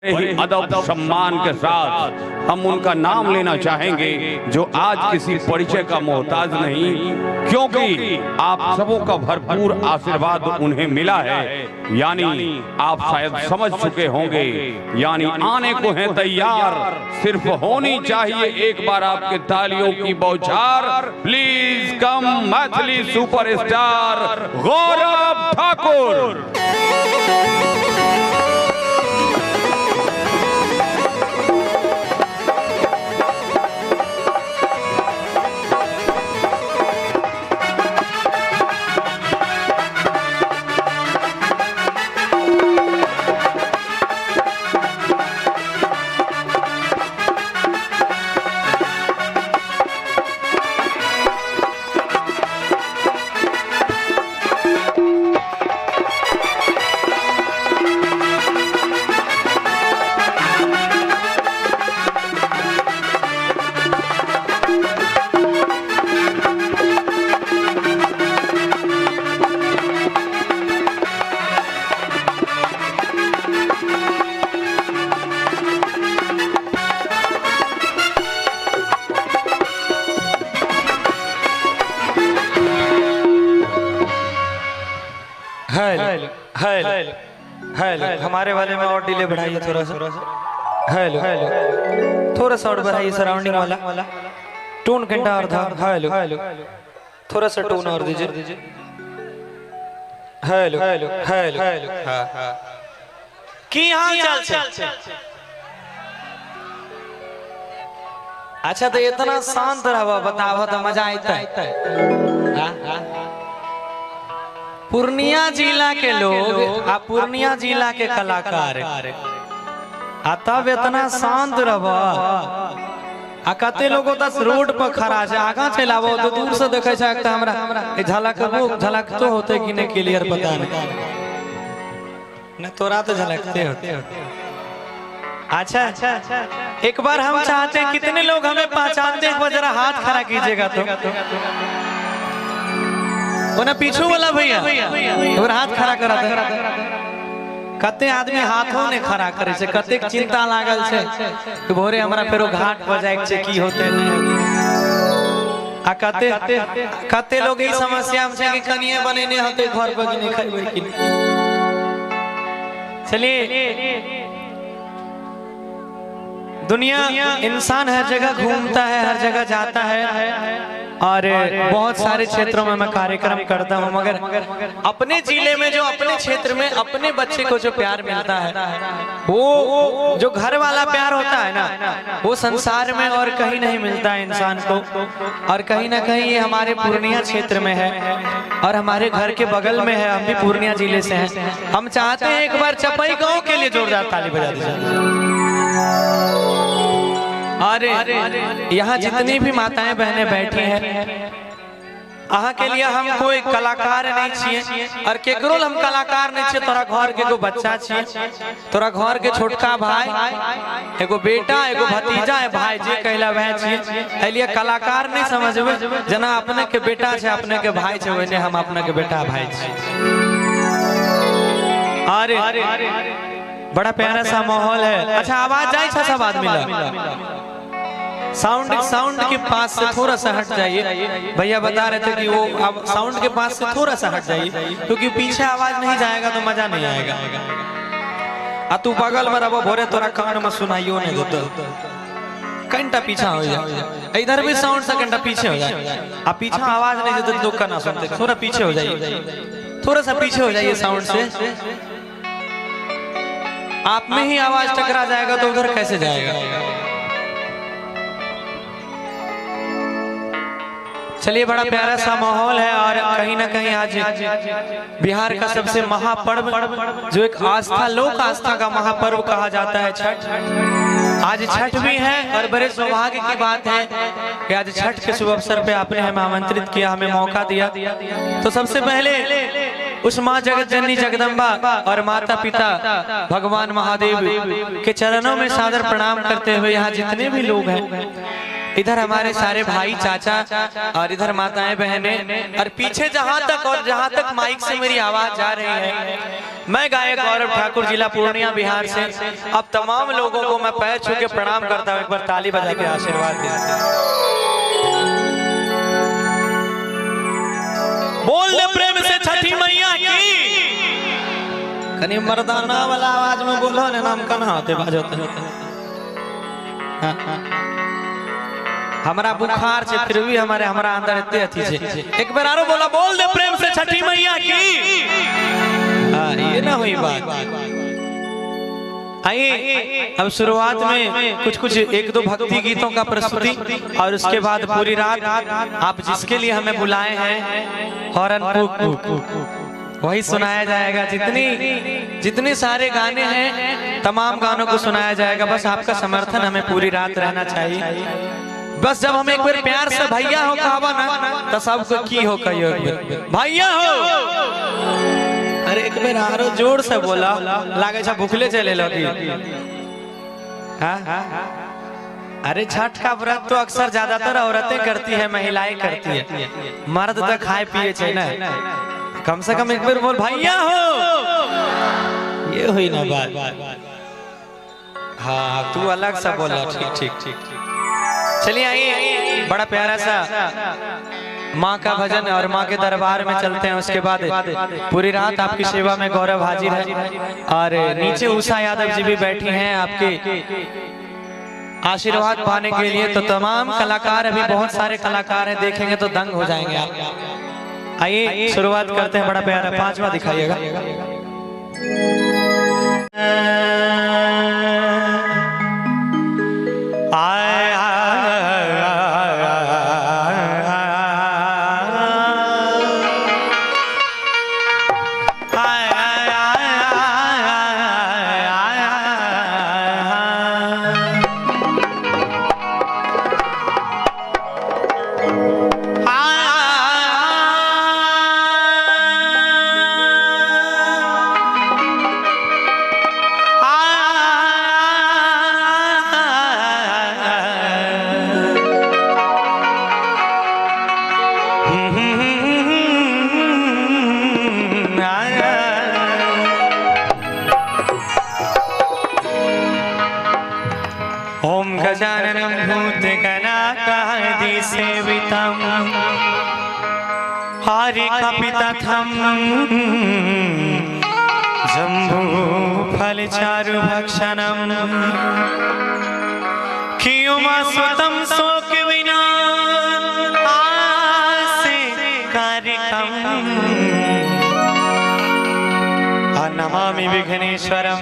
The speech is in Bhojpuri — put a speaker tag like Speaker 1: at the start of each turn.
Speaker 1: ही अदब सम्मान के साथ हम उनका नाम लेना चाहेंगे जो आज किसी परिचय का मोहताज नहीं, क्योंकि आप सबों का भरपूर आशीर्वाद उन्हें मिला है। यानी आप शायद समझ चुके होंगे, यानी आने को हैं तैयार, सिर्फ होनी चाहिए एक बार आपके तालियों की बौछार। Please come Maithili superstar Gaurav Thakur.
Speaker 2: Hello hello hello, हमारे वाले में और डिले बढ़ाइए थोड़ा सा। हेलो हेलो, थोड़ा सा और बढ़ाइए सराउंडिंग वाला टोन घंटा और था। हेलो हेलो, थोड़ा सा टोन और दीजिए। हेलो हेलो हेलो, हाँ हाँ, की हाल चाल से? अच्छा तो इतना शांत रहो, बताओ तो मजा आता है। पूर्णिया जिला के लोग आ पूर्णिया जिला के कलाकार आ तब इतना शांत रहो। आ कते लोगों तक रोड पर खड़ा है, आगा चलावो तो दूर से देखे छै त हमरा झलक तो होते कि नहीं क्लियर पता नहीं न, तोरा तो झलकते होते। अच्छा अच्छा, एक बार हम चाहते हैं कितने लोग हमें पहचानते हैं, एक बार जरा हाथ खड़ा कीजिएगा तो। ना पीछू वाला भैया और हाथ खड़ा करा दे। कते आदमी हाथों ने खड़ा करे से, कते चिंता लागल छे कि भोरे हमरा फेरो घाट पर जाए छे की होते नहीं। आ कते लोग ई समस्या में छे कि कनिए बनेने होते घर पर कि नहीं खइबे कि नहीं। चलिए, दुनिया इंसान हर जगह घूमता है, हर जगह जाता है और बहुत सारे क्षेत्रों में मैं कार्यक्रम करता हूँ, मगर अपने जिले में जो अपने क्षेत्र में अपने बच्चे को जो प्यार मिलता है, वो जो घर वाला प्यार होता है ना, वो संसार में और कहीं नहीं मिलता है इंसान को। और कहीं ना कहीं ये हमारे पूर्णिया क्षेत्र में है और हमारे घर के बगल में है। हम भी पूर्णिया जिले से हैं। हम चाहते हैं एक बार चपई गांव के लिए जोरदार ताली बजा दीजिए। और यहाँ जितनी भी माताएं बहनें बैठी हैं, अहाँ के लिए हम कोई कलाकार नहीं छिए और केकरो हम कलाकार नहीं छिए। तोरा घर के एगो बच्चा छिए, तोरा घर के छोटका भाई, एगो बेटा, एगो भतीजा है, भाई जे कहला वह छिए। एलिए कलाकार नहीं समझबे, जना अपने के बेटा छे, अपने के भाई छे, वैसे हम अपने के बेटा भाई छिए। अरे बड़ा प्यारा सा माहौल है। अच्छा आवाज जाए सब आदमी ला, साउंड के पास से थोड़ा सा हट जाइए। भैया बता रहे थे कि वो अब साउंड के पास से थोड़ा सा हट जाइए, क्योंकि पीछे आवाज नहीं जाएगा तो मजा नहीं आएगा। आ तू बगल में रहो, भोरे तोरा कान में सुनाइयो नहीं देता, घंटा पीछा हो जाए। इधर भी साउंड से घंटा पीछे हो जाए। अब पीछा आवाज नहीं देते लोग का ना सुनते, थोड़ा पीछे हो जाइए, थोड़ा सा पीछे हो जाइए साउंड से। आप में ही आवाज टकरा जाएगा तो उधर कैसे जाएगा। चलिए, बड़ा प्यारा सा माहौल है और कहीं ना कहीं आज बिहार का सबसे महापर्व, जो एक आस्था, लोक आस्था का महापर्व कहा जाता है, छठ। आज छठ भी है और बड़े सौभाग्य की बात है कि आज छठ के शुभ अवसर पे आपने हमें आमंत्रित किया, हमें मौका दिया। तो सबसे पहले उस माँ जगत जननी जगदम्बा और माता पिता भगवान महादेव के चरणों में सादर प्रणाम करते हुए यहाँ जितने भी लोग हैं इधर हमारे सारे भाई चाचा और इधर माताएं बहनें और पीछे जहां तक माइक से मेरी आवाज जा रही है, मैं गायक गौरव ठाकुर, जिला पूर्णिया, बिहार से अब तमाम लोगों को मैं पैर छू के प्रणाम करता हूं। एक बार ताली बजा के आशीर्वाद देते हैं। बोल दे प्रेम से छठी मैया की। कनी मर्दाना वाला आवाज में बोलो ने, नाम कना होते बाजोते हमारा बुखार से फिर भी हमारा अंदर इतने अच्छी से एक बार आरो बोला, बोल दे प्रेम से छठी मैया की। ये ना हुई बात। आइए अब शुरुआत में कुछ एक दो भक्ति गीतों का प्रस्तुति और उसके बाद पूरी रात आप जिसके लिए हमें बुलाए हैं हॉर्न पुक वही सुनाया जाएगा। जितने सारे गाने हैं तमाम गानों को सुनाया जाएगा। बस आपका समर्थन हमें पूरी रात रहना चाहिए। बस जब हम एक बार प्यार से भैया हो कहा ना तो सबको की हो कहियो भैया हो। अरे एक बार आरो जोर से बोला, लागे छा भूखले चले लगी। अरे छठ का व्रत तो अक्सर ज्यादातर औरतें करती है, महिलाएं करती है, मर्द तो खाए पिए चाहिए ना। कम से कम एक बार बोल भैया हो। ये हुई ना बात। हाँ तू अलग सा बोला। ठीक। चलिए आइए, बड़ा प्यारा सा माँ का भजन और माँ के दरबार में चलते हैं। उसके बाद पूरी रात आपकी सेवा में गौरव हाजिर है और नीचे उषा यादव जी भी बैठी हैं आपके आशीर्वाद पाने के लिए। तो तमाम कलाकार, अभी बहुत सारे कलाकार हैं, देखेंगे तो दंग हो जाएंगे आप। आइए शुरुआत करते हैं। बड़ा प्यारा पांचवा दिखाइएगा। ओम गजाननं भूतगणाकादि सेवितं हरिकपितथं जम्बूफलचारुभक्षणं कियुमसुतं शोकविनाशे कारकम् नमामि विघ्नेश्वरं